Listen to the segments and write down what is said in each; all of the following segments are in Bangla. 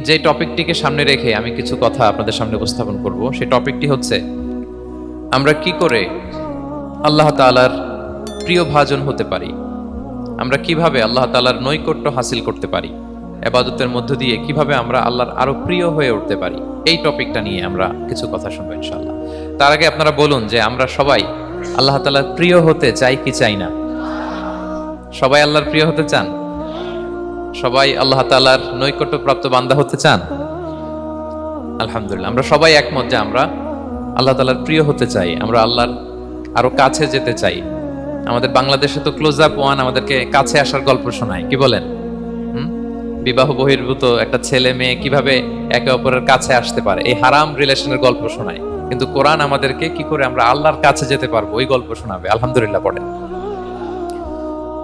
যে টপিকটিকে সামনে রেখে আমি কিছু কথা আপনাদের সামনে উপস্থাপন করব, সেই টপিকটি হচ্ছে আমরা কি করে আল্লাহ তাআলার প্রিয় ভাজন হতে পারি, আমরা কিভাবে আল্লাহ তাআলার নৈকট্য হাসিল করতে পারি, ইবাদতের মধ্য দিয়ে কিভাবে আমরা আল্লাহর আরো প্রিয় হয়ে উঠতে পারি। এই টপিকটা নিয়ে আমরা কিছু কথা শুনবো ইনশাআল্লাহ। তার আগে আপনারা বলুন যে আমরা সবাই আল্লাহ তাআলার প্রিয় হতে চাই কি চাই না? সবাই আল্লাহর প্রিয় হতে চান? সবাই আল্লাহ তাআলার নৈকট্যপ্রাপ্ত বান্দা হতে চান? আলহামদুলিল্লাহ, আমরা সবাই একমত যে আমরা আল্লাহ তাআলার প্রিয় হতে চাই, আমরা আল্লাহর আরো কাছে যেতে চাই। আমাদের বাংলাদেশে তো ক্লোজ আপ ওয়ান আমাদেরকে কাছে আসার গল্প শোনায়, কি বলেন? বিবাহ বহির্ভূত একটা ছেলে মেয়ে কিভাবে একে অপরের কাছে আসতে পারে, এই হারাম রিলেশনের গল্প শোনায়। কিন্তু কোরআন আমাদেরকে কি করে আমরা আল্লাহর কাছে যেতে পারবো ওই গল্প শোনাবে। আলহামদুলিল্লাহ পড়েন।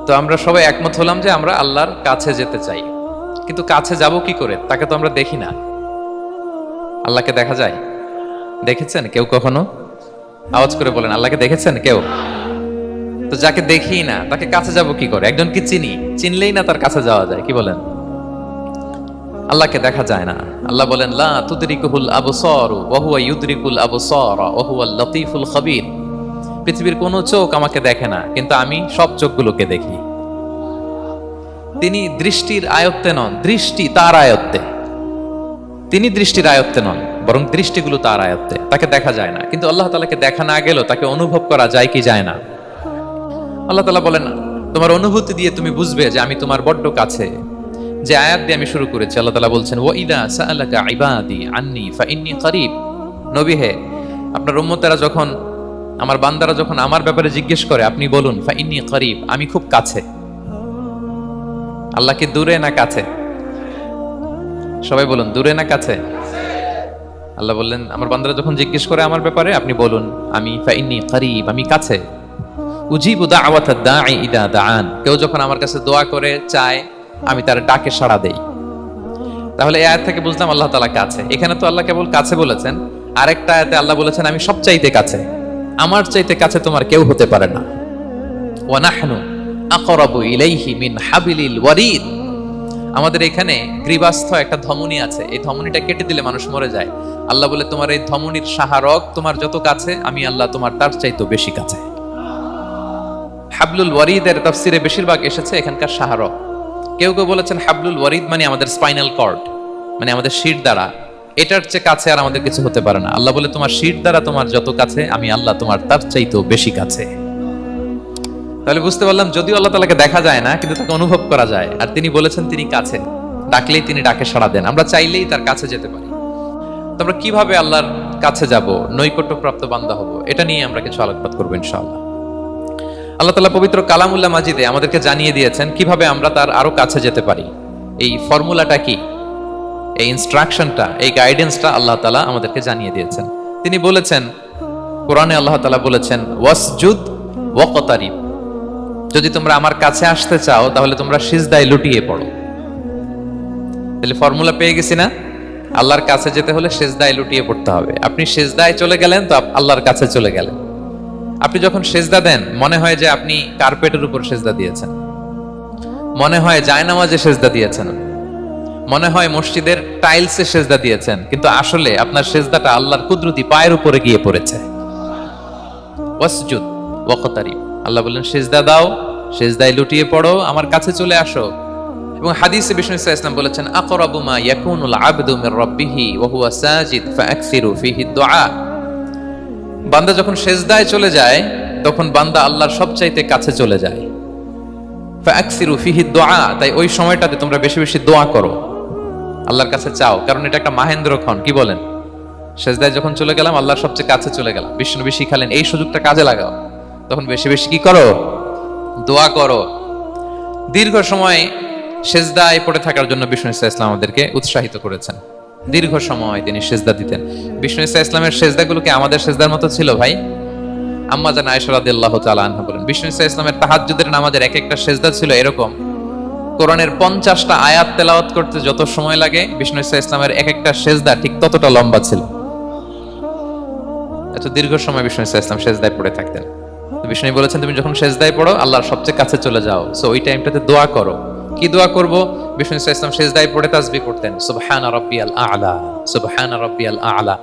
তো আমরা সবাই একমত হলাম যে আমরা আল্লাহর কাছে যেতে চাই, কিন্তু কাছে যাব কি করে? তাকে তো আমরা দেখি না। আল্লাহকে দেখা যায়? দেখেছেন কেউ কখনো? আওয়াজ করে বলেন, আল্লাহকে দেখেছেন কেউ? তো যাকে দেখি না তাকে কাছে যাব কি করে? একজনকে চিনি, চিনলেই না তার কাছে যাওয়া যায়, কি বলেন? আল্লাহকে দেখা যায় না। আল্লাহ বলেন লা তুদরিকুল আবসারু ওয়া হুয়া ইউদরিকুল আবসারা ওয়া হুয়াল লতীফুল খাবীর। পৃথিবীর কোনো চোখ আমাকে দেখে না, কিন্তু আমি সব চোখগুলোকে দেখি। তিনি দৃষ্টির আয়ত্তে নন, দৃষ্টি তার আয়ত্তে। তিনি দৃষ্টির আয়ত্তে নন, বরং দৃষ্টিগুলো তার আয়ত্তে। তাকে দেখা যায় না, কিন্তু আল্লাহ তাআলাকে দেখা না গেলেও তাকে অনুভব করা যায় কি যায় না? আল্লাহ তাআলা বলেন তোমার অনুভূতি দিয়ে তুমি বুঝবে যে আমি তোমার বড্ড কাছে। যে আয়াত দিয়ে আমি শুরু করেছি, আল্লাহ তাআলা বলছেন ওয়া ইদা সাআলাকা ইবাদি আন্নী ফাইন্নী করিব। নবী হে, আপনার উম্মতেরা যখন, আমার বান্দারা যখন আমার ব্যাপারে জিজ্ঞেস করে, আপনি বলুন ফাইন্নী করিব, আমি খুব কাছে। আল্লাহ কি দূরে না কাছে? সবাই বলুন, দূরে না কাছে? আল্লাহ বললেন আমার বান্দারা যখন জিজ্ঞেস করে আমার ব্যাপারে, আপনি বলুন আমি ফাইন্নী করিব, আমি কাছে। উজিবু দাওয়াতাদ দাঈ ইদা দাআন। কেউ যখন আমার কাছে দোয়া করে চায়, আমি তার ডাকে সাড়া দেই। তাহলে এই আয়াত থেকে বুঝলাম আল্লাহ তাআলা কাছে। এখানে তো আল্লাহ কেবল কাছে বলেছেন, আরেকটা আয়াতে আল্লাহ বলেছেন আমি সবচাইতে কাছে, আমার চাইতে কাছে তোমার কেউ হতে পারে না। ওয়া নাহনু আকরাবু ইলাইহি মিন হাবিলিল ওয়ারিদ। আমাদের এখানে গ্রীবাস্থ একটা ধমনী আছে, এই ধমনীটা কেটে দিলে মানুষ মরে যায়। আল্লাহ বলে তোমার এই ধমনীর সাহারক তোমার যত কাছে, আমি আল্লাহ তোমার তার চাইতে বেশি কাছে। হাবলুল ওয়ারিদের তাফসিরে বেশিরভাগ এসেছে এখানকার সাহারক। কেউ কেউ বলেছেন হাবলুল ওয়ারিদ মানে আমাদের স্পাইনাল কর্ড, মানে আমাদের শির দ্বারা। এটার চেয়ে কাছে আর আমাদের কিছু হতে পারে না। আল্লাহ বলে তোমার শির দ্বারা তোমার যত কাছে, আমি আল্লাহ তোমার তার চাইতেও বেশি কাছে। তাহলে বুঝতে পারলাম যদিও আল্লাহ তাআলাকে দেখা যায় না, কিন্তু তাকে অনুভব করা যায়। আর তিনি বলেছেন তিনি কাছে, ডাকলেই তিনি ডাকে সাড়া দেন। আমরা চাইলেই তার কাছে যেতে পারি। তো আমরা কিভাবে আল্লাহর কাছে যাব, নৈকট্যপ্রাপ্ত বান্দা হব, এটা নিয়ে আমরা কিছু আলোকপাত করবো ইনশাআল্লাহ। আল্লাহ তাআলা পবিত্র কালামুল্লাহ মাজিদে আমাদেরকে জানিয়ে দিয়েছেন কিভাবে আমরা তার আরো কাছে যেতে পারি। এই ফর্মুলাটা কি, এই ইনস্ট্রাকশনটা, এই গাইডেন্সটা আল্লাহ তাআলা আমাদেরকে জানিয়ে দিয়েছেন। তিনি বলেছেন কোরআনে, আল্লাহ তাআলা বলেছেন ওয়াসজুদ ওয়াকতারিব। যদি তোমরা আমার কাছে আসতে চাও তাহলে তোমরা সিজদায় লুটিয়ে পড়ো। তাহলে ফর্মুলা পেয়ে গেছি না? আল্লাহর কাছে যেতে হলে সিজদায় লুটিয়ে পড়তে হবে। আপনি সিজদায় চলে গেলেন তো আল্লাহর কাছে চলে গেলেন। আপনি যখন সেজদা দেন মনে হয় যে আপনি কার্পেটের উপর সেজদা দিয়েছেন, মনে হয় জায়নামাজে সেজদা দিয়েছেন, মনে হয় মসজিদের টাইলসে সেজদা দিয়েছেন, কিন্তু আসলে আপনার সেজদাটা আল্লাহর কুদরতি পায়ের উপরে গিয়ে পড়েছে। ওয়াসজুদ ওয়াকতারিব। আল্লাহ বললেন সেজদা দাও, সেজদায় লুটিয়ে পড়ো, আমার কাছে চলে আসো। এবং হাদিসে বিষ্ণু সাল্লাল্লাহু আলাইহি ওয়াসাল্লাম বলেছেন আকরাবু মা ইয়াকুনুল আবদু মির রাব্বিহি ওয়া হুয়া সাজিদ ফাআকসিরু ফিহি দুআ। বান্দা যখন সেজদায় চলে যায় তখন বান্দা আল্লাহর সবচাইতে কাছে চলে যায়। ফাআকসিরু ফিহি দুআ, তাই ওই সময়টাতে তোমরা বেশি বেশি দোয়া করো, আল্লাহর কাছে চাও, কারণ এটা একটা মাহেন্দ্রক্ষণ। কি বলেন? সেজদায় যখন চলে গেলাম আল্লাহর সবচেয়ে কাছে চলে গেলাম। বিষ্ণু শিখালেন এই সুযোগটা কাজে লাগাও, তখন বেশি বেশি কি করো? দোয়া করো। দীর্ঘ সময় সেজদায় পড়ে থাকার জন্য বিষ্ণু ইসলাম আমাদেরকে উৎসাহিত করেছেন। দীর্ঘ সময় তিনি সেজদা দিতেন। বিষ্ণু ইসলামের সেজদাগুলোকে আমাদের সেজদার মতো ছিল ভাই? আম্মা জান আয়েশা রাদিয়াল্লাহু তাআলা আনহা বলেন বিষ্ণু ইসলামের তাহাজ্জুদের নামাজের এক একটা সেজদা ছিল এরকম, কোরআনের 50টা আয়াত তেলাওয়াত করতে যত সময় লাগে বিষ্ণু ইসলামের এক একটা সেজদা ঠিক ততটা লম্বা ছিল। এত দীর্ঘ সময় বিষ্ণু ইসলাম সেজদায় পড়ে থাকতেন। বিষ্ণু বলেছেন তুমি যখন সেজদায় পড়ো আল্লাহর সবচেয়ে কাছে চলে যাও, সো ওই টাইমটাতে দোয়া করো। কি দোয়া করব? বিষ্ণু ইসলাম সেজদায় পড়ে তাসবিহ পড়তেন, সুবহান রাব্বিয়াল আ'লা, সুবহান রাব্বিয়াল আ'লা।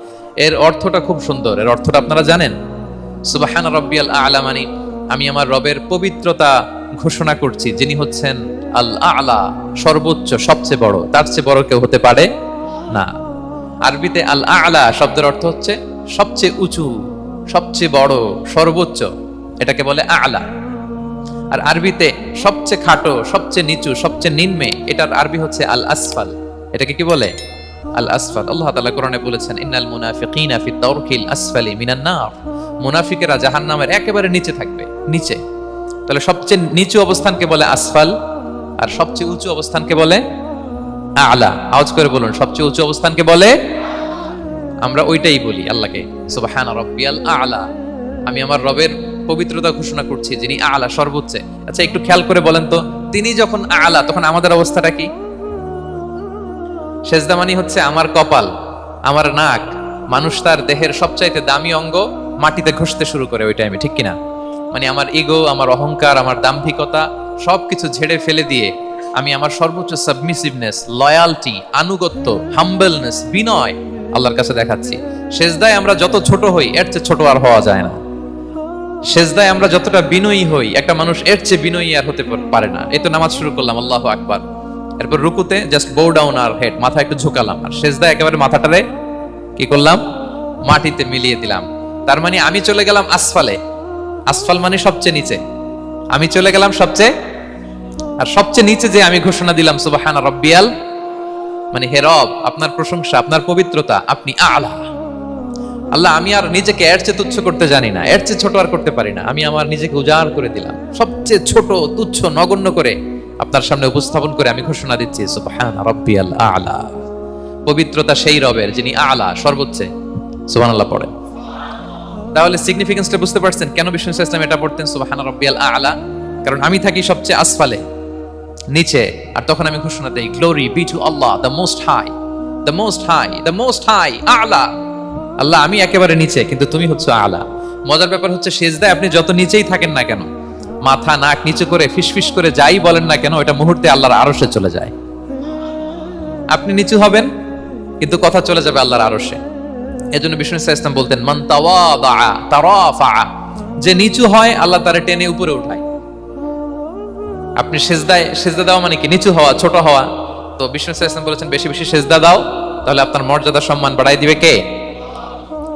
এর অর্থটা খুব সুন্দর। এর অর্থটা আপনারা জানেন? সুবহান রাব্বিয়াল আ'লা মানে আমি আমার রবের পবিত্রতা ঘোষণা করছি, যিনি হচ্ছেন আল আ'লা, সর্বোচ্চ, সবচেয়ে বড়। তার চেয়ে বড় কেউ হতে পারে না। আরবিতে আল আ'লা শব্দের অর্থ হচ্ছে সবচেয়ে উঁচু, সবচেয়ে বড়, সর্বোচ্চ, এটাকে বলে আ'লা। আর আরবিতে সবচেয়ে খাটো, সবচেয়ে নিচু, সবচেয়ে নিম্নে, এটার আরবি হচ্ছে আল আসফাল। এটাকে কি বলে? আল আসফাল। আল্লাহ তাআলা কোরআনে বলেছেন, ইন্নাল মুনাফিকিনা ফি দারকিল আসফালি মিনান নার। মুনাফিকেরা জাহান্নামের একেবারে নিচে থাকবে, নিচে। তাহলে সবচেয়ে নিচু অবস্থানকে বলে আসফাল, আর সবচেয়ে উঁচু অবস্থানকে বলে আ'লা। আওয়াজ করে বলুন, সবচেয়ে উঁচু অবস্থানকে বলে, আমরা ওইটাই বলি আল্লাহকে, সুবহান রাব্বিয়াল আ'লা। আমি আমার রবের পবিত্রতা ঘোষণা করছি, যিনি আ'লা, সর্বোচ্চ। আচ্ছা, একটু খেয়াল করে বলেন তো, তিনি যখন আ'লা, তখন আমাদের অবস্থাটা কি? সেজদা মানে হচ্ছে আমার কপাল, আমার নাক। মানুষ তার দেহের সবচাইতে দামি অঙ্গ মাটিতে ঘষতে শুরু করে ওই টাইমে, ঠিক কিনা? মানে আমার ইগো, আমার অহংকার, আমার দাম্ভিকতা সবকিছু ঝেড়ে ফেলে দিয়ে আমি আমার সর্বোচ্চ সাবমিসিভনেস, লয়ালটি, আনুগত্য, হাম্বলনেস, বিনয় আল্লাহর কাছে দেখাচ্ছি। সেজদায় আমরা যত ছোট হই, এর চেয়ে ছোট আর হওয়া যায় না। সেজদায় আমরা যতটা বিনয়ী হই, একটা মানুষ এর চেয়ে বিনয়ী আর হতে পারে না। এই তো নামাজ শুরু করলাম, আল্লাহু আকবার। এরপর রুকুতে জাস্ট বো ডাউন আর হেড, মাথা একটু ঝুঁকালাম। আর সেজদায় একেবারে মাথাটারে কি করলাম? মাটিতে মিলিয়ে দিলাম। তার মানে আমি চলে গেলাম আসফালে। আসফাল মানে সবচেয়ে নিচে। আমি চলে গেলাম সবচেয়ে, আর সবচেয়ে নিচে যে আমি ঘোষণা দিলাম সুবহান রাব্বিয়াল, মানে হে রব, আপনার প্রশংসা, আপনার পবিত্রতা, আপনি আ'লা। আল্লাহ, আমি আর নিজেকে এর চেয়ে তুচ্ছ করতে জানি না, এর চেয়ে ছোট আর করতে পারি না। আমি আমার নিজেকে উজাড় করে দিলাম, সবচেয়ে ছোট, তুচ্ছ, নগণ্য করে আপনার সামনে উপস্থাপন করে আমি ঘোষণা দিচ্ছি সুবহান রাব্বিয়াল আ'লা। পবিত্রতা সেই রবের, যিনি আ'লা, সর্বোচ্চ। সুবহানাল্লাহ পড়ে। তাহলে সিগনিফিকেন্সটা বুঝতে পারছেন কেন বিষ্ণু ইসলাম এটা পড়তেন, সুবহান রাব্বিয়াল আ'লা? কারণ আমি থাকি সবচেয়ে আসফালে, নিচে। আর তখন আমি ঘোষণা দেই, glory be to Allah, the most high, the most high, the most high, আ'লা। আল্লাহ, আমি একেবারে নিচে, কিন্তু তুমি হচ্ছে আ'লা। মজার ব্যাপার হচ্ছে, সেজদায় আপনি যত নিচেই থাকেন না কেন, মাথা নাক নিচু করে ফিসফিস করে যাই বলেন না কেন, এটা মুহূর্তে আল্লাহর আরশে চলে যায়। আপনি নিচু হবেন, কিন্তু কথা চলে যাবে আল্লাহর আরশে। এজন্য বিষ্ণু ইসলাম বলতেন, মান তাওয়াদা তারাফা। যে নিচু হয়, আল্লাহ তারে টেনে উপরে উঠায়। আপনি সেজদা দেওয়া মানে কি? নিচু হওয়া, ছোট হওয়া। তো বিষ্ণু ইসলাম বলেছেন, বেশি বেশি সেজদা দাও, তাহলে আপনার মর্যাদা, সম্মান বাড়াই দিবে কে?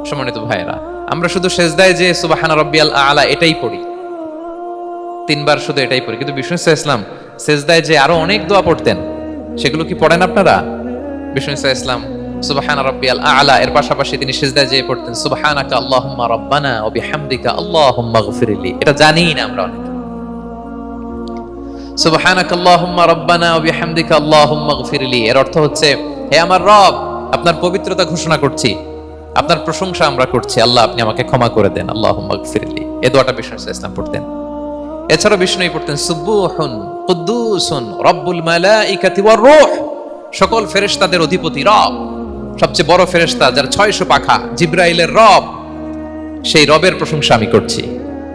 সম্মানিত ভাইয়েরা, আমরা শুধু সেজদায় যে সুবহান রাব্বিয়াল আ'লা এটাই পড়ি, 3 বার শুধু এটাই পড়ি। কিন্তু বিষ্ণু ইসলাম সেজদায় যে আরো অনেক দোয়া পড়তেন, সেগুলো কি পড়েন আপনারা? বিষ্ণু ইসলাম সুবহান রাব্বিয়াল আ'লা এর পাশাপাশি তিনি সিজদায় যেয়ে পড়তেন সুবহানাকা আল্লাহুম্মা রাব্বানা ওয়া বিহামদিকা আল্লাহুম্মা গফিরলি। এটা জানিই না আমরা অনেকে। সুবহানাকা আল্লাহুম্মা রাব্বানা ওয়া বিহামদিকা আল্লাহুম্মা গফিরলি এর অর্থ হচ্ছে, হে আমার রব, আপনার পবিত্রতা ঘোষণা করছি, আপনার প্রশংসা আমরা করছি, আল্লাহ আপনি আমাকে ক্ষমা করে দেন, আল্লাহুম্মা গফিরলি। এই দোয়াটা বিষ্ণু ইসলাম পড়তেন। এছাড়া বিষ্ণুই পড়তেন সুবহুন কুদ্দুসুন রব্বুল মালাইকাতি ওয়ার রূহ। সকল ফেরেশতাদের অধিপতি রব, সবচেয়ে বড় ফেরেশতা যার 600 পাখা, জিবরাইলের রব, সেই রবের প্রশংসা আমি করছি।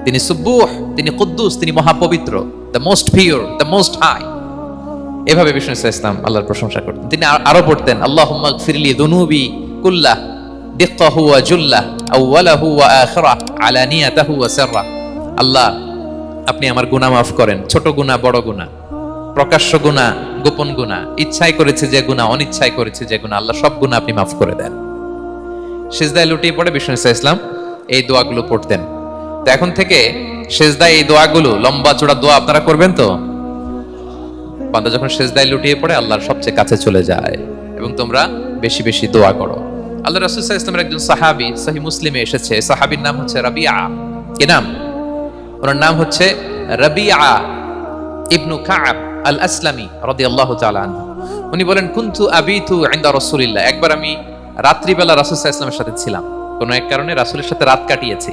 তিনি সুবুহ, তিনি কুদ্দুস, তিনি মহাপবিত্র, the most pure, the most high. এভাবে বিষ্ণু ইসলাম আল্লাহর প্রশংসা করতেন। তিনি আরো পড়তেন আল্লাহুম্মা গফিরলি যুনুবি কুল্লাহ দিক্কাহু ওয়া জুল্লাহ আউওয়ালাহু ওয়া আখিরাহ আলানিয়াতাহু ওয়া সিররাহ। আল্লাহ আপনি আমার গুনাহ মাফ করেন, ছোট গুনাহ, বড় গুনাহ, প্রকাশ্য গুনাহ, গোপন গুনাহ, ইচ্ছায় করেছে যে গুনাহ, অনিচ্ছায় করেছে যে গুনাহ, আল্লাহ সব গুনাহ আপনি মাফ করে দেন। সিজদায় লুটিয়ে পড়ে বিষ্ণু ইসলাম এই দোয়াগুলো পড়তেন। তো এখন থেকে সিজদায় এই দোয়াগুলো, লম্বা চূড়া দোয়া আপনারা করবেন তো? বান্দা যখন সিজদায় লুটিয়ে পড়ে আল্লাহর সবচেয়ে কাছে চলে যায়। এবং তোমরা বেশি বেশি দোয়া করো। আল্লাহ রাসূল সাল্লাল্লাহু আলাইহি ওয়াসাল্লামের একজন সাহাবী, সহিহ মুসলিমে এসেছে, সাহাবীর নাম হচ্ছে রাবিআ। কি নাম? ওনার নাম হচ্ছে রাবিআ ইবনু কাব আল আসলামি রাদিয়াল্লাহু তাআলা আনহু। উনি বলেন, কুনতু আবিতু ইনদা রাসূলিল্লাহ। একবার আমি রাত্রিবেলা রাসূল সাল্লাল্লাহু আলাইহি ওয়াসাল্লামের সাথে ছিলাম, কোনো এক কারণে রাসূলের সাথে রাত কাটিয়েছি।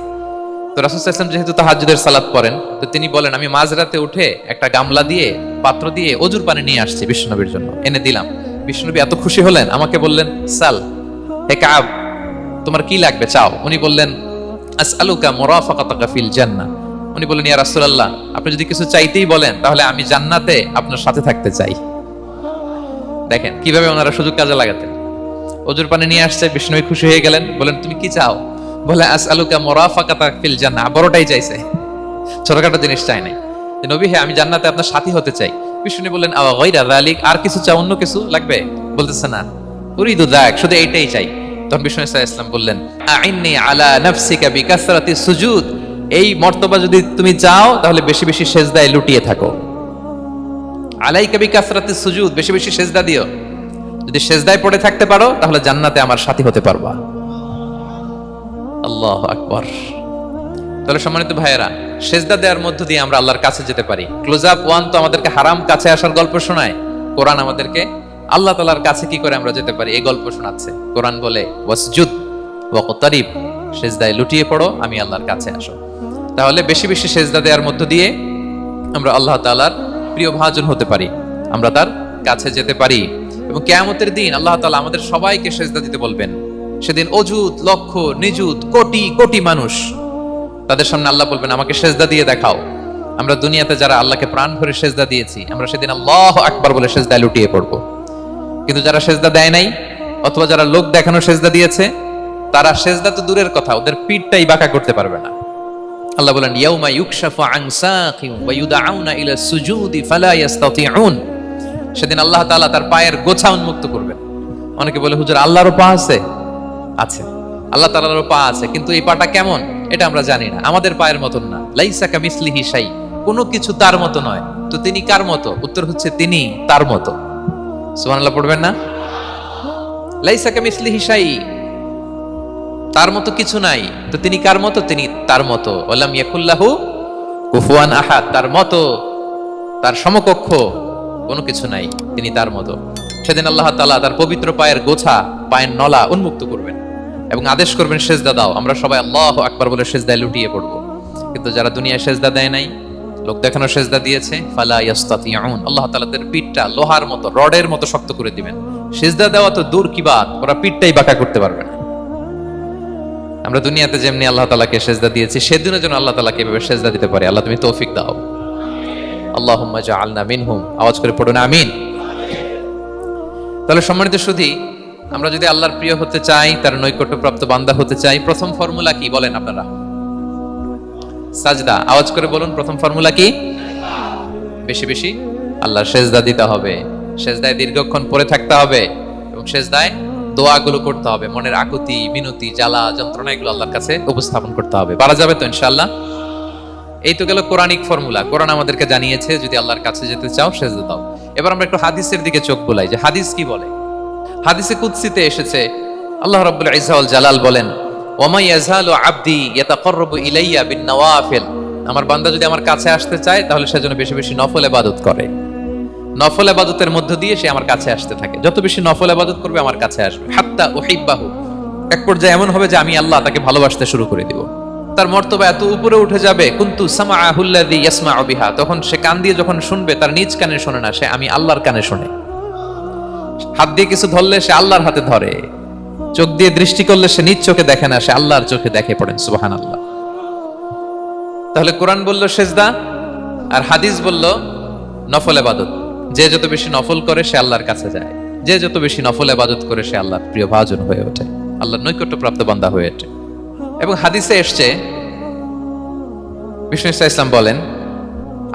তো রাসূল সাল্লাল্লাহু আলাইহি ওয়াসাল্লাম যেহেতু তাহাজ্জুদের সালাত পড়েন, তো তিনি বলেন, আমি মাঝরাতে উঠে একটা গামলা দিয়ে, পাত্র দিয়ে ওযুর পানি নিয়ে আসছি বিশ্বনবীর জন্য, এনে দিলাম। বিশ্বনবী এত খুশি হলেন, আমাকে বললেন, সাল হে কাব, তোমার কি লাগবে চাও। উনি বললেন, আসআলুকা মুরাফাকাতাকা ফিল জান্নাহ। উনি বললেন, ইয়া রাসূলুল্লাহ, আপনি যদি কিছু চাইতেই বলেন তাহলে আমি জান্নাতে আপনার সাথে থাকতে চাই। দেখেন কিভাবে ওনারা সুযোগ কাজে লাগাতেন। ওজুর পানি নিয়ে আসছে, বিষ্ণু খুশি হয়ে গেলেন, বলেন তুমি কি চাও? বলে আসআলুকা মুরাফাকাতা ফিল জান্নাহ, বড়টাই চাইছে, ছোটখাটো জিনিস চাই নাই। যে নবী, হ্যাঁ আমি জান্নাতে আপনার সাথী হতে চাই। বিষ্ণু বললেন, আওয়া গায়রা যালিক, আর কিছু চাও, অন্য কিছু লাগবে? বলতেছে না, উরিদু যাক, শুধু এইটাই চাই। তখন বিষ্ণু সাল্লাল্লাহু আলাইহি ওয়াসাল্লাম বললেন, আইন্নি আলা নাফসিকা বিকাসরাতি সুজুদ, এই মর্তবা যদি তুমি চাও তাহলে বেশি বেশি সেজদায় লুটিয়ে থাকো। আলাইকা বিকাসরাতি সুজুদ, বেশি বেশি সেজদা দিও। যদি সেজদায় পড়ে থাকতে পারো তাহলে জান্নাতে আমার সাথী হতে পারবা। আল্লাহু আকবার। তাহলে সম্মানিত ভাইয়েরা, সেজদা দেওয়ার মধ্য দিয়ে আমরা আল্লাহর কাছে যেতে পারি। ক্লোজ আপ ওয়ান তো আমাদেরকে হারাম কাছে আসার গল্প শোনায়, কোরআন আমাদেরকে আল্লাহ তাআলার কাছে কি করে আমরা যেতে পারি এই গল্প শোনাচ্ছে। কোরআন বলে ওয়াসজুদ ওয়াকতারিব, সেজদায় লুটিয়ে পড়ো, আমি আল্লাহর কাছে আসো। তাহলে বেশি বেশি সেজদা দেওয়ার মধ্য দিয়ে আমরা আল্লাহ তাআলার প্রিয় ভাজন হতে পারি, আমরা তার কাছে যেতে পারি। এবং কিয়ামতের দিন আল্লাহ তাআলা আমাদের সবাইকে সেজদা দিতে বলবেন। সেদিন অযুত লক্ষ নিযুত কোটি কোটি মানুষ, তাদের সামনে আল্লাহ বলবেন, আমাকে সেজদা দিয়ে দেখাও। আমরা দুনিয়াতে যারা আল্লাহকে প্রাণ ভরে সেজদা দিয়েছি, আমরা সেদিন আল্লাহু আকবার বলে সেজদায় লুটিয়ে পড়বো। কিন্তু যারা সেজদা দেয় নাই, অথবা যারা লোক দেখানো সেজদা দিয়েছে, তারা সেজদা তো দূরের কথা, ওদের পিঠটাই বাঁকা করতে পারবে না। আল্লাহ বলেন, ইয়াউমা ইউকশাফু আন সাকিন ওয়া ইউদআউনা ইলা সুজুদি ফালা ইস্তাতিউন, সেদিন আল্লাহ তাআলা তার পায়ের গোছা উন্মুক্ত করবেন। অনেকে বলে, হুজুর আল্লাহরও পা আছে? আছে, আল্লাহ তাআলারও পা আছে, কিন্তু এই পাটা কেমন এটা আমরা জানি না, আমাদের পায়ের মতন না। লাইসা কামিসলিহি শাই, কোনো কিছু তার মতো নয়। তো তিনি কার মতো? উত্তর হচ্ছে তিনি তার মতো। সুবহানাল্লাহ পড়বেন না? লাইসা কামিসলিহি শাই, তার মতো কিছু নাই। তো তিনি কার মতো? তিনি তার মতো। ওয়ালাম ইয়াকুল্লাহু কুফুয়ান আহাদ, তার মতো, তার সমকক্ষ কোনো কিছু নাই, তিনি তার মতো। সেদিন আল্লাহ তাআলা তার পবিত্র পায়ের গোছা, পায়ের নলা উন্মুক্ত করবেন এবং আদেশ করবেন, সেজদা দাও। আমরা সবাই আল্লাহু আকবার বলে সেজদায় লুটিয়ে পড়ব। কিন্তু যারা দুনিয়ায় সেজদা দেয় নাই, লোক দেখানো সেজদা দিয়েছে, ফালা ইস্তাতিউন, আল্লাহ তাআলা তাদের পিঠটা লোহার মতো, রডের মতো শক্ত করে দিবেন। সেজদা দেওয়া তো দূর কি বাত, ওরা পিঠটাই বাঁকা করতে পারবে না। আমরা দুনিয়াতে যেমনি আল্লাহ তাআলাকে সেজদা দিয়েছি, সেদিনের জন্য আল্লাহ তাআলাকে এভাবে সেজদা দিতে পারি। আল্লাহ তুমি তৌফিক দাও। আল্লাহুম্মা জাআলনা মিনহুম, আওয়াজ করে পড়ুন আমিন। তাহলে সম্মানিত সুধী, আমরা যদি আল্লাহর প্রিয় হতে চাই, তার নৈকট্যপ্রাপ্ত বান্দা হতে চাই, প্রথম ফর্মুলা কি বলেন আপনারা? সাজদা। আওয়াজ করে বলুন, প্রথম ফর্মুলা কি? বেশি বেশি আল্লাহর সেজদা দিতে হবে, সেজদায় দীর্ঘক্ষণ পড়ে থাকতে হবে এবং সেজদায় দোয়াগুলো করতে হবে, মনের আকুতি মিনতি জ্বালা যন্ত্রণা এগুলো আল্লাহর কাছে উপস্থাপন করতে হবে। পারা যাবে তো ইনশাআল্লাহ? এই তো গেল কোরআনিক ফর্মুলা। কোরআন আমাদেরকে জানিয়েছে যদি আল্লাহর কাছে যেতে চাও সেজদা দাও। এবার আমরা একটু হাদিসের দিকে চোখ বুলাই, যে হাদিস কি বলে। হাদিসে কুদসিতে এসেছে, আল্লাহ রাব্বুল ইজ্জা ওয়াল জালাল বলেন, ওমা ইয়াজালু আবদি ইয়াতাকাররাবু ইলাইয়া বিন-নওয়াফিল, আমার বান্দা যদি আমার কাছে আসতে চায় তাহলে সে যেন বেশি বেশি নফল ইবাদত করে। নফল ইবাদতের মধ্য দিয়ে সে আমার কাছে আসতে থাকে। যত বেশি নফল ইবাদত করবে আমার কাছে আসবে। হাত্তা উহিব্বাহু, এক পর্যায়ে এমন হবে যে আমি আল্লাহ তাকে ভালোবাসতে শুরু করে দিব। তার মর্তবা এত উপরে উঠে যাবে, কুনতু সামাআহুল্লাযী ইয়াসমাউ বিহা, তখন সে কান দিয়ে যখন শুনবে তার নিজ কানে শোনে না, সে আমি আল্লাহর কানে শোনে। হাত দিয়ে কিছু ধরলে সে আল্লাহর হাতে ধরে, চোখ দিয়ে দৃষ্টি করলে সে নিজ চোখে দেখে না, সে আল্লাহর চোখে দেখে। পড়েন সুবহানাল্লাহ। তাহলে কোরআন বলল সেজদা, আর হাদিস বলল নফল ইবাদত। যে যত বেশি নফল করে সে আল্লাহর কাছে যায়, যে যত বেশি নফল ইবাদত করে সে আল্লাহর প্রিয় ভাজন হয়ে ওঠে, আল্লাহর নৈকট্যপ্রাপ্ত বান্দা হয়ে ওঠে। এবং হাদিসে এসছে, বিষ্ণু ইসলাম বলেন,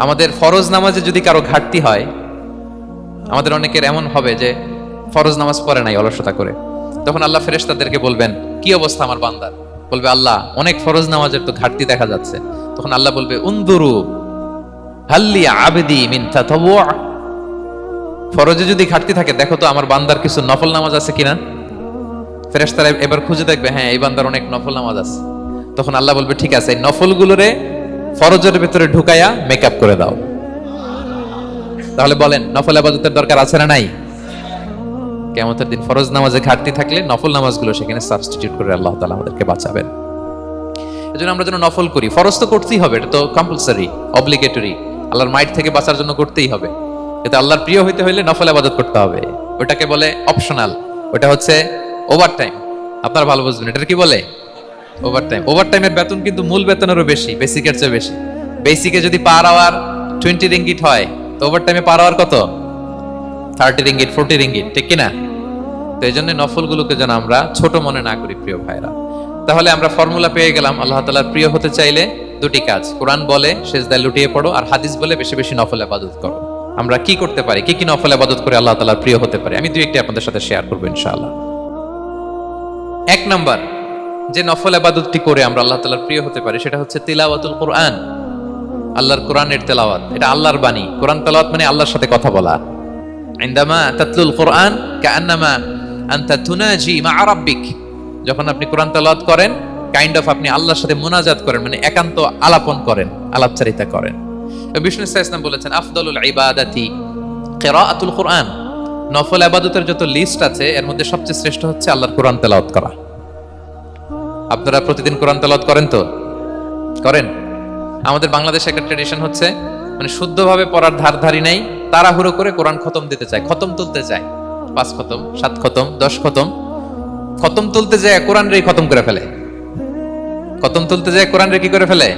আমাদের ফরজ নামাজে যদি কারো ঘাটতি হয়, আমাদের অনেকের এমন হবে যে ফরজ নামাজ পড়ে নাই অলসতা করে, তখন আল্লাহ ফেরেশতাদেরকে বলবেন, কি অবস্থা আমার বান্দার? বলবে, আল্লাহ অনেক ফরজ নামাজের তো ঘাটতি দেখা যাচ্ছে। তখন আল্লাহ বলবে, উনদুরু হাল্লি আবদি মিন তাতাওয়ু, ফরজে যদি ঘাটতি থাকে দেখো তো আমার বান্দার কিছু নফল নামাজ আছে কিনা। ফেরেশতারা এবার খুঁজে দেখবে, হ্যাঁ এই বান্দার অনেক নফল নামাজ আছে। তখন আল্লাহ বলবে, ঠিক আছে, এই নফলগুলোরে ফরজের ভিতরে ঢুকাইয়া মেকআপ করে দাও। তাহলে বলেন নফল ইবাদতের দরকার আছে না নাই? কিয়ামতের দিন ফরজ নামাজে ঘাটতি থাকলে নফল নামাজগুলো সেখানে সাবস্টিটিউট করে আল্লাহ তাআলা আমাদেরকে বাঁচাবেন। এজন্য আমরা যেন নফল করি। ফরজ তো করতেই হবে, এটা তো কম্পালসরি, অব্লিগেটরি, আল্লাহর মাইট থেকে বাঁচার জন্য করতেই হবে। কিন্তু আল্লাহর প্রিয় হইতে হইলে নফল ইবাদত করতে হবে। ওটাকে বলে অপশনাল, ওটা হচ্ছে ওভারটাইম। আপনারা ভালো বুঝবেন, এটা কি বলে? ওভারটাইম। ওভারটাইমের বেতন কিন্তু মূল বেতনেরও বেশি, বেসিকের চেয়ে বেশি। বেসিকে যদি পার আওয়ার 20 রিঙ্গিট হয়, তো ওভার টাইমে পার আওয়ার কত? 30 রিঙ্গিট, 40 রিঙ্গিট, ঠিক কিনা? তো এই জন্য নফলগুলোকে যেন আমরা ছোট মনে না করি প্রিয় ভাইরা। তাহলে আমরা ফর্মুলা পেয়ে গেলাম, আল্লাহ তাআলার প্রিয় হতে চাইলে দুটি কাজ, কোরআন বলে সিজদায় লুটিয়ে পড়ো, আর হাদিস বলে বেশি বেশি নফল ইবাদত করো। আমরা কি করতে পারি, কি কি নফল ইবাদত করে আল্লাহ তাআলার প্রিয় হতে পারি, আমি দুই একটি আপনাদের সাথে শেয়ার করবো ইনশাআল্লাহ। এক নাম্বার যে নফল ইবাদতটি করে আমরা আল্লাহ তাআলার প্রিয় হতে পারি সেটা হচ্ছে তিলাওয়াতুল কোরআন। আল্লাহর কোরআনের তেলাওয়াত, এটা আল্লাহর বাণী। কোরআন তেলাওয়াত মানে আল্লাহর সাথে কথা বলা। ইনদামা তাতলুল কোরআন কাআন্নামা আনতা তুনাজি মা রাব্বিক, যখন আপনি কোরআন তেলাওয়াত করেন কাইন্ড অফ আপনি আল্লাহর সাথে মুনাজাত করেন, মানে একান্ত আলাপন করেন, আলাপচারিতা করেন। বিষ্ণু সাল্লাল্লাহু আলাইহি ওয়াসাল্লাম বলেছেন আফদালুল ইবাদাতি কিরাআতুল কোরআন, নফল ইবাদতের যত লিস্ট আছে এর মধ্যে সবচেয়ে শ্রেষ্ঠ হচ্ছে আল্লাহর কোরআন তেলাওয়াত করা। আপনারা প্রতিদিন কোরআন তেলাওয়াত করেন তো? করেন? আমাদের বাংলাদেশে একটা ট্র্যাডিশন হচ্ছে, মানে শুদ্ধভাবে পড়ার ধারধারি নাই, তাড়াহুড়ো করে কোরআন খতম দিতে চায়, খতম তুলতে চায়, 5 খতম, 7 খতম, 10 খতম। খতম তুলতে যায় কোরআন রে খতম করে ফেলে, খতম তুলতে যায় কোরআন রে কি করে ফেলে?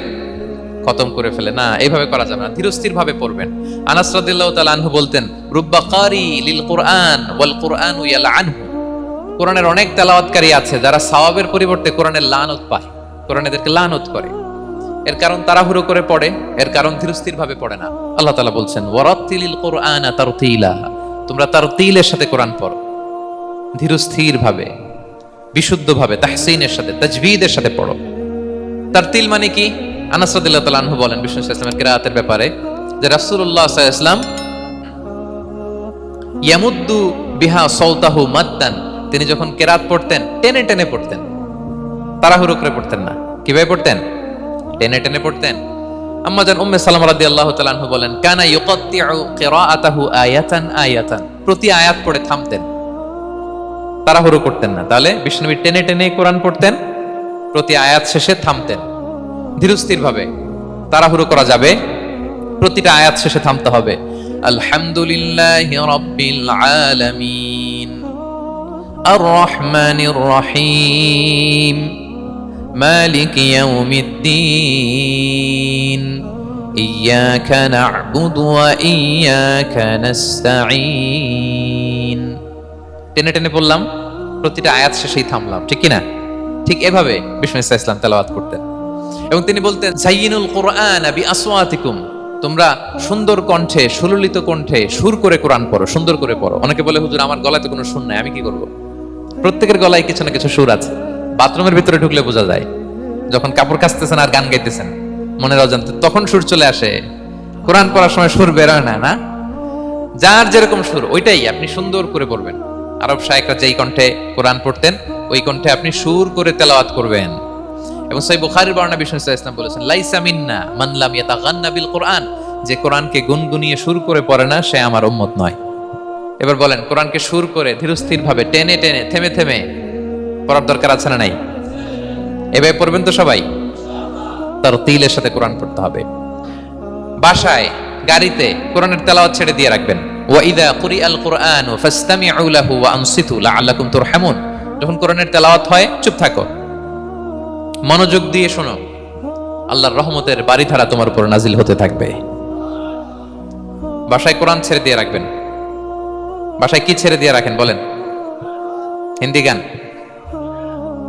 খতম করে ফেলে। না, এইভাবে করা যাবে না, ধীরস্থির ভাবে পড়বেন। আনাস রাদিয়াল্লাহু তাআলা আনহু বলতেন, রুব্বা কারি লিল কুরআন ওয়াল কুরআনু ইয়ালআনহু, কোরআনের অনেক তেলাওয়াতকারী আছে যারা সওয়াবের পরিবর্তে কোরআনের লানত পায়, কোরআন এদেরকে লানত করে। এর কারণ তাড়াহুড়ো করে পড়ে, এর কারণ ধীরস্থির ভাবে পড়ে না। আল্লাহ তাআলা বলছেন ওয়ারাত্তিলিল কুরআনা তারতিলা, তোমরা তারতিলের সাথে কোরআন পড়ো, ধীরস্থির ভাবে, বিশুদ্ধ ভাবে, তাহসিনের সাথে, তাজবিদের সাথে পড়ো। তারতিল মানে কি? আনাস রাদিয়াল্লাহু তাআলা আনহু বলেন বিষ্ণু সাল্লাল্লাহু আলাইহি ওয়াসাল্লামের কিরাআতের ব্যাপারে যে রাসূলুল্লাহ সাল্লাল্লাহু আলাইহি ওয়াসাল্লাম ইয়ামুদ্দু বিহা সাওতাহু মাদ্দান, তিনি যখন কিরাত পড়তেন টেনে টেনে পড়তেন, তাড়াহুড়ো করে পড়তেন না। কিভাবে পড়তেন? টেনে টেনে পড়তেন। আম্মা জান উম্মে সালামা রাদিয়াল্লাহু তাআলা আনহা বলেন কানা ইউকাত্তিউ কিরাআতাহু আয়াতান আয়াতান, প্রতি আয়াত পড়ে থামতেন, তাড়াহুড়ো করতেন না। তাহলে বিষ্ণুনবী টেনে টেনে কোরআন পড়তেন, প্রতি আয়াত শেষে থামতেন, ধীরস্থির ভাবে, তাড়াহুড়ো করা যাবে, প্রতিটা আয়াত শেষে থামতে হবে। আলহামদুলিল্লাহি রাব্বিল আলামিন আর রহমানির রহিম মালিক ইয়াউমিদ্দিন ইয়্যাকা না'বুদু ওয়া ইয়্যাকা নাস্তাঈন। টেনে টেনে বললাম, প্রতিটা আয়াত শেষেই থামলাম, ঠিক কি না? ঠিক এভাবে বিষ্ণু ইসলাম তেলাওয়াত করতেন। এবং তিনি বলতেন যায়িনুল কুরআন বিআসওয়াতিকুম, তোমরা সুন্দর কণ্ঠে, সুললিত কণ্ঠে সুর করে কোরআন পড়ো, সুন্দর করে পড়ো। অনেকে বলে হুজুর আমার গলায় তো কোনো সুর নাই, আমি কি করব? প্রত্যেকের গলায় কিছু না কিছু সুর আছে। বাথরুমের ভিতরে ঢুকলে বোঝা যায়, যখন কাপড় কাচতেছেন আর গান গাইতেছেন মনের অজান্তে, তখন সুর চলে আসে। কোরআন পড়ার সময় সুর বের হয় না, না? যার যেরকম সুর ওইটাই আপনি সুন্দর করে পড়বেন। আরব শায়েখরা যেই কণ্ঠে কোরআন পড়তেন ওই কণ্ঠে আপনি সুর করে তেলাওয়াত করবেন। এবং সহিহ বুখারীর বর্ণনা বিষ্ণু সাল্লাল্লাহু আলাইহি ওয়াসাল্লাম বলেছেন লাইসা মিন্না মান লাম ইয়াতাগান্না বিল কুরআন, যে কোরআনকে গুনগুনিয়ে সুর করে পড়ে না সে আমার উম্মত নয়। এবার বলেন, কোরআনকে সুর করে ধীরস্থির ভাবে, টেনে টেনে, থেমে থেমে পড়ার দরকার আছে না নাই? এভাবে পড়বেন তো সবাই? তারতিলের সাথে কোরআন পড়তে হবে। বাসায়, গাড়িতে কোরআনের তেলাওয়াত ছেড়ে দিয়ে রাখবেন। ওয়া ইযা কুরিআল কুরআনু ফাসতামিউ লাহু ওয়া আনসিতু লাআল্লাকুম তুরহামুন, যখন কোরআনের তেলাওয়াত হয় চুপ থাকো, মনোযোগ দিয়ে শোনো, আল্লাহর রহমতের বাড়িধারা তোমার উপর নাজিল হতে থাকবে। বাসায় কোরআন ছেড়ে দিয়ে রাখবেন। বাসায় কি ছেড়ে দিয়ে রাখেন বলেন? হিন্দি গান,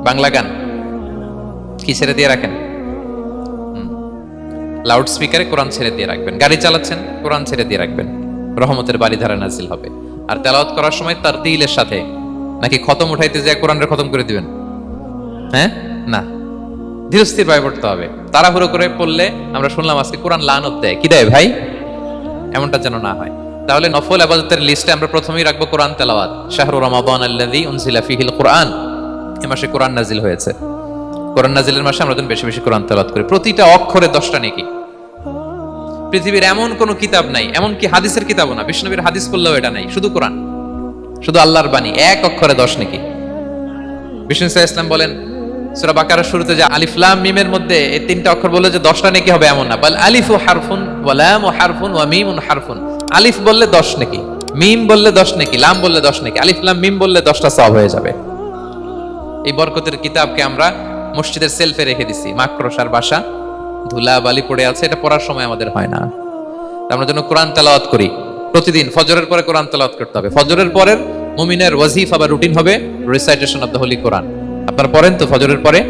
বাংলা গান, কি ছেড়ে দিয়ে রাখেন? লাউড স্পিকারে কোরআন ছেড়ে দিয়ে রাখবেন। গাড়ি চালাচ্ছেন, কোরআন ছেড়ে দিয়ে রাখবেন, রহমতের বাড়িধারা নাজিল হবে। আর তেলাওয়াত করার সময় তারতিলের সাথে, নাকি খতম উঠাইতে যায় কোরআনের খতম করে দিবেন? হ্যাঁ, না, ধীরস্থির ভাবে পড়তে হবে। তাড়াহুড়ো করে পড়লে আমরা শুনলাম আজকে কোরআন লানত দেয়। কি দেয় ভাই? এমনটা যেন না হয়। তাহলে নফল ইবাদতের লিস্টে আমরা প্রথমেই রাখবো কোরআন তেলাওয়াত। শাহরু রমাদান আল্লাযী উনজিলা ফীহিল কুরআন, এই মাসে কোরআন নাজিল হয়েছে। কোরআন নাজিলের মাসে আমরা যেন বেশি বেশি কোরআন তেলাওয়াত করি। প্রতিটা অক্ষরে 10টা নেকি। পৃথিবীর এমন কোন কিতাব নাই, এমন কি হাদিসের কিতাবও না, বিষ্ণুবীর হাদিস পড়লেও এটা নাই, শুধু কোরআন, শুধু আল্লাহর বাণী, এক অক্ষরে 10 নেকি। বিষ্ণু সাল্লাল্লাহু আলাইহি ওয়াসাল্লাম বলেন সূরা বাকারার শুরুতে যে আলিফ লাম মিমের মধ্যে এই 3টা অক্ষর বলে যে 10টা নেকি হবে এমন না, বল আলিফু হারফুন ওয়া লামু হারফুন ওয়া মিমুন হারফুন। আলিফ বললে 10 নেকি, মিম বললে 10 নেকি, লাম বললে 10 নেকি, আলিফ লাম মিম বললে 10টা সওয়াব হয়ে যাবে। এই বরকতের কিতাবকে আমরা মসজিদের সেলফে রেখে দিছি, মাকড়সার বাসা ধুলা বালি পড়ে আছে, এটা পড়ার সময় আমাদের হয় না। আমরা যেন কোরআন তেলাওয়াত করি প্রতিদিন। ফজরের পরে কোরআন তেলাওয়াত করতে হবে। ফজরের পরের মুমিনের ওয়াজিফা বা রুটিন হবে রিসাইটেশন অফ দ্য হোলি কোরআন। আপনারা পড়েন তো ফজরের পরে?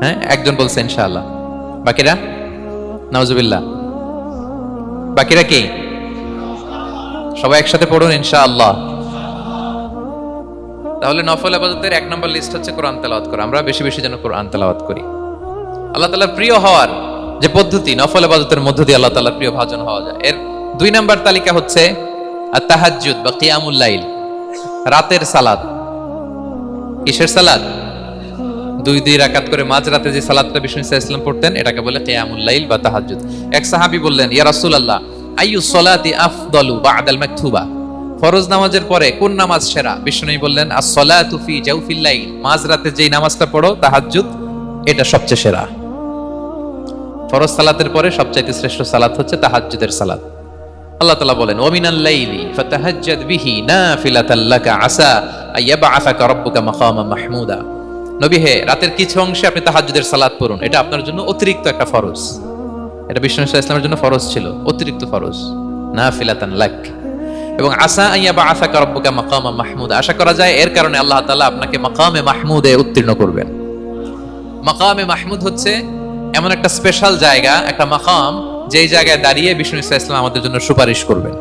হ্যাঁ, একজন বলছে ইনশাআল্লাহ। বাকিরা? নাউজুবিল্লাহ। বাকিরা কি? সবাই একসাথে পড়ুন ইনশাআল্লাহ। তাহলে নফল ইবাদতের 1 নম্বর লিস্ট হচ্ছে কোরআন তেলাওয়াত করা। আমরা বেশি বেশি যেন কোরআন তেলাওয়াত করি। আল্লাহ তাআলার প্রিয় হওয়ার যে পদ্ধতি, নফল ইবাদতের মধ্য দিয়ে আল্লাহ তাআলার প্রিয় ভাজন হওয়া যায়। এর 2 নম্বর তালিকা হচ্ছে আত-তাহাজ্জুদ বা কিয়ামুল লাইল, রাতের সালাত। কিসের সালাত? 2 রাকাত করে মাঝরাতে যে সালাতটা বিষ্ণু সাল্লাল্লাহু আলাইহি ওয়াসাল্লাম পড়তেন, এটাকে বলে কিয়ামুল লাইল বা তাহাজ্জুদ। এক সাহাবী বললেন, ইয়া রাসূলুল্লাহ, আইয়ু সলাতি আফদালু বা'দাল মাকতুবা? ফরজ নামাজের পরে কোন নামাজ সেরা? বিষ্ণু বললেন, আস-সালাতু ফি জাওফিল লাইল, মাঝরাতে যেই নামাজটা পড়ো তাহাজ্জুদ, এটা সবচেয়ে সেরা। ফরজ সালাতের পরে সবচাইতে শ্রেষ্ঠ সালাত হচ্ছে তাহাজ্জুদের সালাত। আল্লাহ তাআলা বলেন, ওয়া মিনাল লাইলি ফাতাহাজ্জাদ বিহি নাফিলাতাল লাকা আসা আইয়াবআসাকা রাব্বুকা মাকামান মাহমুদা। নবী হে, রাতের কিছু অংশে আপনি তাহাজ্জুদের সালাত পড়ুন, এটা আপনার জন্য অতিরিক্ত একটা ফরজ। এটা বিষ্ণু সাল্লাল্লাহু আলাইহি ওয়াসাল্লামের জন্য ফরজ ছিল, অতিরিক্ত ফরজ, নাফিলাতান লাক। এবং আসা আইয়াবআসাকা রাব্বুকা মাকামান মাহমুদা, আশা করা যায় এর কারণে আল্লাহ তাআলা আপনাকে মাকামে মাহমুদে উত্তীর্ণ করবেন। মাকামে মাহমুদ হচ্ছে এমন একটা স্পেশাল জায়গা, একটা মাকাম, যেই জায়গায় দাঁড়িয়ে বিষ্ণু সাল্লাল্লাহু আলাইহি ওয়াসাল্লাম আমাদের জন্য সুপারিশ করবেন।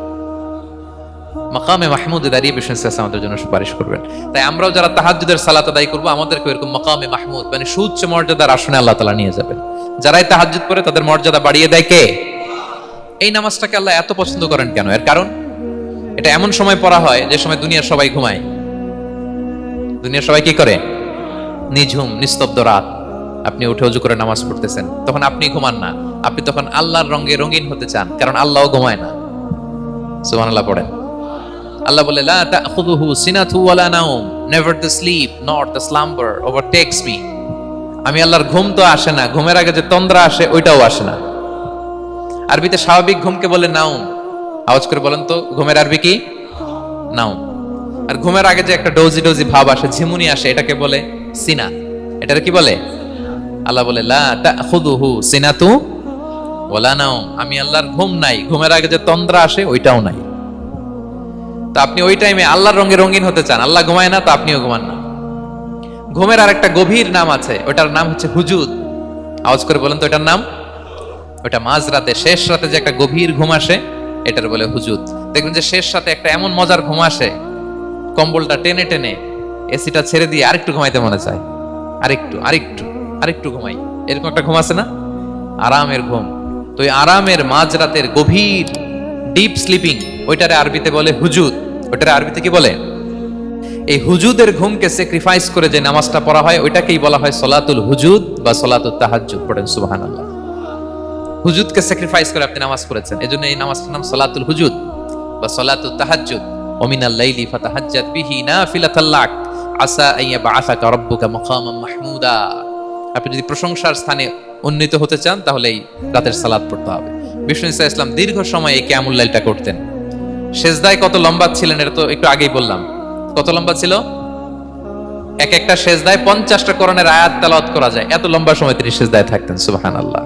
মাকামে মাহমুদে দাঁড়িয়ে বিষ্ণু সাল্লাল্লাহু আলাইহি ওয়াসাল্লাম আমাদের জন্য সুপারিশ করবেন। তাই আমরাও যারা তাহাজ্জুদের সালাত আদায় করব, আমাদেরকে এরকম মাকামে মাহমুদ মানে সুউচ্চ মর্যাদার আসনে আল্লাহ তাআলা নিয়ে যাবেন। যারাই তাহাজ্জুদ পড়ে তাদের মর্যাদা বাড়িয়ে দেয় কে? এই নামাজটাকে আল্লাহ এত পছন্দ করেন কেন? এর কারণ, এটা এমন সময় পড়া হয় যে সময় দুনিয়ার সবাই ঘুমায়। দুনিয়ার সবাই কি করে? নিঝুম নিস্তব্ধ রাত, আপনি উঠে ওযু করে নামাজ পড়তেছেন, তখন আপনি ঘুমান না, আপনি তখন আল্লাহর রঙে রঙিন হতে চান, কারণ আল্লাহও ঘুমায় না। সুবহানাল্লাহ পড়েন। আল্লাহ বলে, লা তাখুযুহু সিনাতু ওয়ালা নাওম, never the sleep not the slumber overtakes me. আমি আল্লাহর ঘুম তো আসে না, ঘুমের আগে যে তন্দ্রা আসে ওইটাও আসে না। আরবিতে স্বাভাবিক ঘুমকে বলে নাওম। আওয়াজ করে বলেন তো, ঘুমের আরবি কি? নাওম। আর ঘুমের আগে যে একটা ডোজি ডোজি ভাব আসে, ঝিমুনি আসে, এটাকে বলে সিনা। এটার কি বলে? আল্লাহ বলে, লা তাখুযুহু সিনাতু ওয়ালা নাওম, আমি আল্লাহর ঘুম নাই, ঘুমের আগে যে তন্দ্রা আসে ওইটাও নাই। তো আপনি ওই টাইমে আল্লাহর রঙে রঙিন হতে চান, আল্লাহ ঘুমায় না, তো আপনিও ঘুমান না। ঘুমের আর একটা গভীর নাম আছে, ওটার নাম হচ্ছে হুজুদ। আওয়াজ করে বলেন তো ওটার নাম? ওটা মাঝরাতে, শেষ রাতে যে একটা গভীর ঘুম আসে, এটার বলে হুজুদ। দেখবেন যে শেষ রাতে একটা এমন মজার ঘুম আসে, কম্বলটা টেনে টেনে এসিটা ছেড়ে দিয়ে আরেকটু ঘুমাইতে মনে চায়, আরেকটু আরেকটু আরেকটু ঘুমাই, এরকম একটা ঘুম আছে না? আরামের ঘুম। তো এই আরামের মাঝরাতের গভীর ডিপ স্লিপিং, ওইটারে আরবিতে বলে হুজুদ। ওইটারে আরবিতে কি বলে? এই হুজুদের ঘুমকে স্যাক্রিফাইস করে যে নামাজটা পড়া হয়, ওইটাকেই বলা হয় সলাতুল হুজুদ বা সলাতুত তাহাজ্জুদ। পড়েন সুবহানাল্লাহ। হুজুদকে স্যাক্রিফাইস করে আপনি নামাজ পড়েছেন, এজন্য এই নামাজটার নাম সলাতুল হুজুদ বা সলাতুত তাহাজ্জুদ। ওয়া মিনাল লাইলি ফাতাহাজ্জাদ বিহি নাফিলাতাল লাক আসা আইয়াবআসাকা রাব্বুকা মাকামান মাহমুদা। আপনি যদি প্রশংসার স্থানে উন্নীত হতে চান, তাহলে এই রাতের সালাত পড়তে হবে। বিষ্ণু সাল্লাল্লাহু আলাইহি ওয়াসাল্লাম দীর্ঘ সময় এই কিয়ামুল লাইলটা করতেন। সেজদায় কত লম্বা ছিলেন এটা তো একটু আগেই বললাম। কত লম্বা ছিল? এক একটা সেজদায় 50টা কোরআনের আয়াত তেলাওয়াত করা যায়, এত লম্বা সময় তিনি সেজদায় থাকতেন। সুবহানাল্লাহ।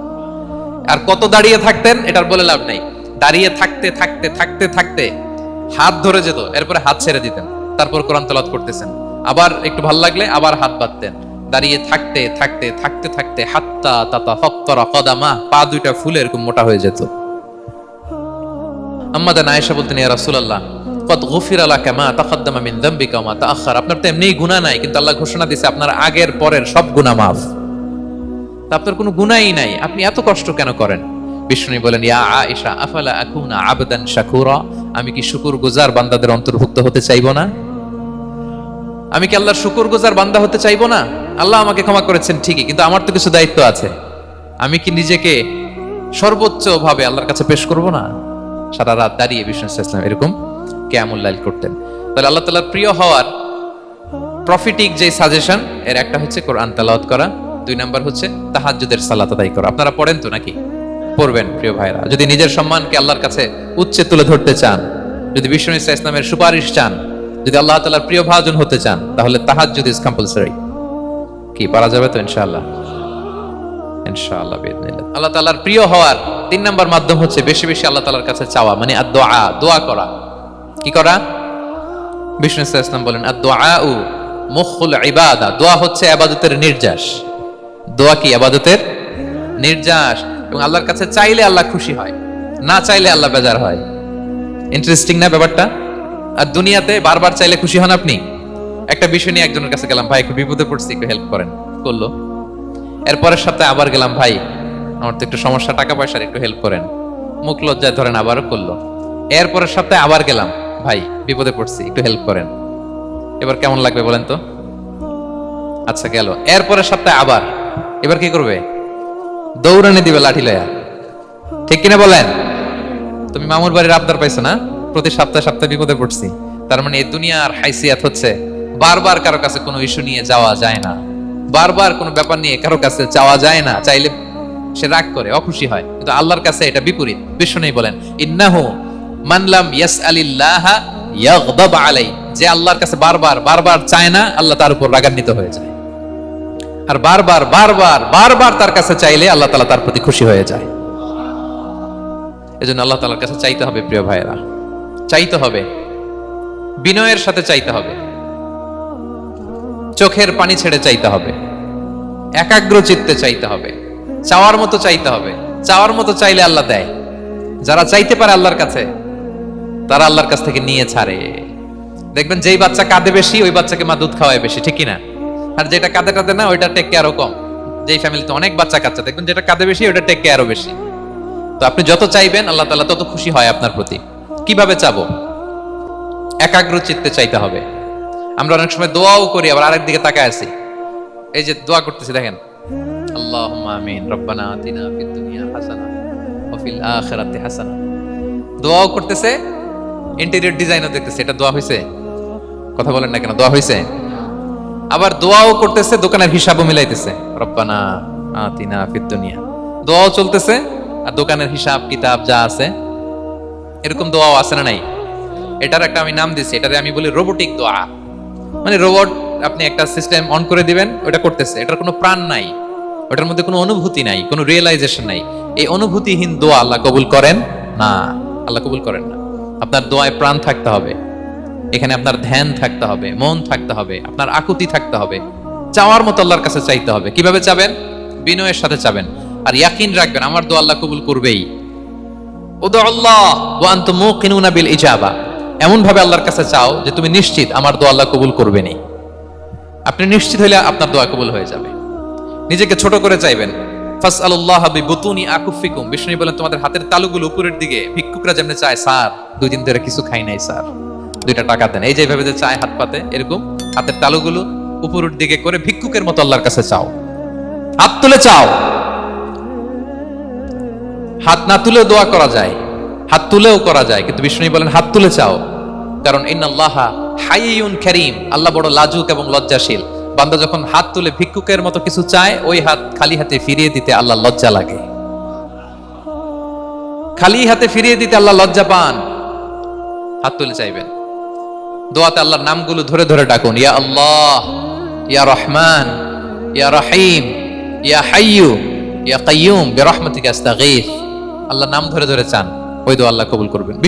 আর কত দাঁড়িয়ে থাকতেন এটার বলে লাভ নাই। দাঁড়িয়ে থাকতে থাকতে থাকতে থাকতে হাত ধরে যেত, এরপরে হাত ছেড়ে দিতেন, তারপর কোরআন তেলাওয়াত করতেছেন। আবার একটু ভালো লাগলে আবার হাত বাঁধতেন। দাঁড়িয়ে থাকতে থাকতে থাকতে থাকতে হাত্তা তাতাফাক্কারা কদামা, পা দুইটা ফুলে এরকম মোটা হয়ে যেত। আম্মা জান আয়েশা বলতেন, ইয়া রাসূলুল্লাহ কদ গুফিরা লাকা মা তাকদ্দামা মিন যামবিকা ওয়া মা তাআখার। আপনার তো এমনিই গুনাহ নাই, কিন্তু আল্লাহ ঘোষণা দিয়েছে আপনার আগের পরের সব গুনাহ মাফ। তা আপনার কোনো গুনাহই নাই, আপনি এত কষ্ট কেন করেন? বিষ্ণু বলেন, ইয়া আয়েশা আফালা আকুনা আবদান শাকুরা, আমি কি শুকরগুজার বান্দাদের অন্তর্ভুক্ত হতে চাইবো না? আমি কি আল্লাহর শুকরগুজার বান্দা হতে চাইবো না? আল্লাহ আমাকে ক্ষমা করেছেন ঠিকই, কিন্তু আমার তো কিছু দায়িত্ব আছে। আমি কি নিজেকে সর্বোচ্চ ভাবে আল্লাহর কাছে পেশ করব না? সারা রাত দাঁড়িয়ে বিষ্ণু সাল্লাল্লাহু আলাইহি ওয়াসাল্লাম এরকম কিয়ামুল লাইল করতেন। তাহলে আল্লাহ তাআলার প্রিয় হওয়ার প্রফিটিক যে সাজেশন, এর একটা হচ্ছে কোরআন তেলাওয়াত করা, 2 নাম্বার হচ্ছে তাহাজ্জুদের সালাত আদায় করা। আপনারা পড়েন তো নাকি? পড়বেন প্রিয় ভাইরা। যদি নিজের সম্মানকে আল্লাহর কাছে উচ্চে তুলে ধরতে চান, যদি বিষ্ণু ইসলামের সুপারিশ চান, যদি আল্লাহ তাআলার প্রিয় ভাজন হতে চান, তাহলে তাহাজ্জুদ ইজ কম্পালসরি। কি পারা যাবে তো ইনশাআল্লাহ? ইনশাআল্লাহ বিইذনিল্লাহ। আল্লাহ তাআলার প্রিয় হওয়ার 3 নাম্বার মাধ্যম হচ্ছে বেশি বেশি আল্লাহ তাআলার কাছে চাওয়া, মানে আদ-দুআ, দোয়া করা। কি করা? বিষ্ণু সাল্লাল্লাহু আলাইহি ওয়াসাল্লাম বলেন আদ-দুআউ মুখুল ইবাদা, দোয়া হচ্ছে ইবাদতের নির্যাস। দোয়া কি? ইবাদতের নির্যাস। এবং আল্লাহর কাছে চাইলে আল্লাহ খুশি হয়, না চাইলে আল্লাহ বেজার হয়। ইন্টারেস্টিং না ব্যাপারটা? আর দুনিয়াতে বারবার চাইলে খুশি হন আপনি? একটা বিষয় নিয়ে একজনের কাছে গেলাম, ভাই একটু বিপদে পড়ছি, একটু হেল্প করেন, করলো। এরপরের সপ্তাহে আবার গেলাম, ভাই আমার তো একটু সমস্যা, টাকা পয়সার, একটু হেল্প করেন, মুখ লজ্জায় ধরেন, আবারও করলো। এরপরের সপ্তাহে আবার গেলাম, ভাই বিপদে পড়ছি, একটু হেল্প করেন। এবার কেমন লাগবে বলেন তো? আচ্ছা গেল। এরপরের সপ্তাহে আবার, এবার কি করবে? দৌড়ানি দিবে লাঠি লয়া, ঠিক কিনা বলেন? তুমি মামুর বাড়ির আবদার পাইছো না, প্রতি সপ্তাহে সপ্তাহে বিপদে পড়ছি। তার মানে এই দুনিয়ার হাইসিয়াত হচ্ছে বারবার কারো কাছে কোনো ইস্যু নিয়ে যাওয়া যায় না, বারবার কোনো ব্যাপার নিয়ে কারো কাছে চাওয়া যায় না। চাইলে সে রাগ করে, অখুশি হয়। কিন্তু আল্লাহর কাছে এটা বিপরীত। বিষ্ণু বলেন ইন্নাহু মান লাম ইয়াসআলিল্লাহা ইয়াগদাব আলাই, যে আল্লাহর কাছে বারবার বারবার চায় না, আল্লাহ তার উপর রাগান্বিত হয়ে যায়। আর বারবার বারবার বারবার তার কাছে চাইলে আল্লাহ তাআলা তার প্রতি খুশি হয়ে যায়। এজন্য আল্লাহ তাআলার কাছে চাইতে হবে প্রিয় ভাইয়েরা, চাইতে হবে, বিনয়ের সাথে চাইতে হবে, চোখের পানি ছেড়ে চাইতে হবে, একাগ্র চিত্তে চাইতে হবে, চাওয়ার মতো চাইতে হবে। চাওয়ার মতো চাইলে আল্লাহ দেয়। যারা চাইতে পারে আল্লাহর কাছে, তারা আল্লাহর কাছ থেকে নিয়ে ছাড়ে। দেখবেন যেই বাচ্চা কাঁদে বেশি, ওই বাচ্চাকে মা দুধ খাওয়ায় বেশি, ঠিক কিনা? আর যেটা কাঁদে কাঁদে না, ওইটা টেক কেয়ারও কম। যেই ফ্যামিলিতে অনেক বাচ্চা কাচ্চা, দেখবেন যেটা কাঁদে বেশি, ওইটা টেক কেয়ারও বেশি। তো আপনি যত চাইবেন আল্লাহ তাআলা তত খুশি হয় আপনার প্রতি। কিভাবে চাবো? একাগ্র চিত্তে চাইতে হবে। আমরা অনেক সময় দোয়াও করি, আবার আরেক দিকে তাকায় আছি। এই যে দোয়া করতেছি, দেখেন আল্লাহুম্মা আমিন, রব্বানা আতিনা ফিদ দুনিয়া হাসানা ওয়া ফিল আখিরাতি হাসানা। দোয়াও করতেছে, ইন্টেরিয়র ডিজাইনও দেখতেছে। এটা দোয়া হইছে? কথা বলেন না কেন? দোয়া হইছে? আবার দোয়াও করতেছে, দোকানের হিসাবও মিলাইতেছে, রব্বানা আতিনা ফিদ দুনিয়া। দোয়াও চলতেছে আর দোকানের হিসাব কিতাব যা আছে, এরকম দোয়াও আছে না নাই? এটার একটা আমি নাম দিছি, এটারে আমি বলি রোবোটিক দোয়া। মানে রোবট, আপনি একটা সিস্টেম অন করে দিবেন, ওটা করতেছে, এটার কোনো প্রাণ নাই, ওটার মধ্যে কোনো অনুভূতি নাই, কোনো রিয়েলাইজেশন নাই। এই অনুভূতিহীন দোয়া আল্লাহ কবুল করেন না, আল্লাহ কবুল করেন না। আপনার দোয়ায় প্রাণ থাকতে হবে, এখানে আপনার ধ্যান থাকতে হবে, মন থাকতে হবে, আপনার আকুতি থাকতে হবে, চাওয়ার মতো আল্লাহর কাছে চাইতে হবে। কিভাবে চাবেন? বিনয়ের সাথে চাবেন, আর ইয়াকিন রাখবেন আমার দোয়া আল্লাহ কবুল করবেই। উদুল্লাহ ওয়া আনতুম মুকিনুনা বিল ইজাবা, এমন ভাবে আল্লাহর কাছে চাও যে তুমি নিশ্চিত আমার দোয়া আল্লাহ কবুল করবেনই। আপনি নিশ্চিত হলে আপনার দোয়া কবুল হয়ে যাবে। নিজেকে ছোট করে চাইবেন। ফাসআলুল্লাহ বিবুতুনি আকুফিকুম, বিষ্ণু বলেন তোমাদের হাতের তালুগুলো উপরের দিকে। ভিক্ষুকরা যেমন চায়, স্যার 2 দিন ধরে কিছু খাই নাই স্যার, 2টা টাকা দেন, এই যে ভাবে যে চায় হাত পাতে, এরকম হাতের তালুগুলো উপরের দিকে করে ভিক্ষুকের মতো আল্লাহর কাছে চাও। হাত তুলে চাও, হাত না তুলেও দোয়া করা যায়, হাত তুলেও করা যায়, কিন্তু বিষ্ণু বলেন হাত তুলে চাও। কারণ ইন্নাল্লাহা হাইয়ুন কারীম, আল্লাহ বড় লাজুক এবং লজ্জাশীল। বান্দা যখন হাত তুলে ভিক্ষুকের মতো কিছু চায়, ওই হাত খালি হাতে ফিরিয়ে দিতে আল্লাহ লজ্জা লাগে। খালি হাতে ফিরিয়ে দিতে আল্লাহ লজ্জা পান। হাত তুলে চাইবেন। দোয়াতে আল্লাহর নামগুলো ধরে ধরে ডাকুন, ইয়া আল্লাহ, ইয়া রহমান, ইয়া রহিম, ইয়া হাইয়ু, ইয়া কাইয়ুম বিরহমাতিকা আস্তাগীথ। আল্লাহর নাম ধরে ধরে চান, ওই দোয়া আল্লাহ কবুল করবেন।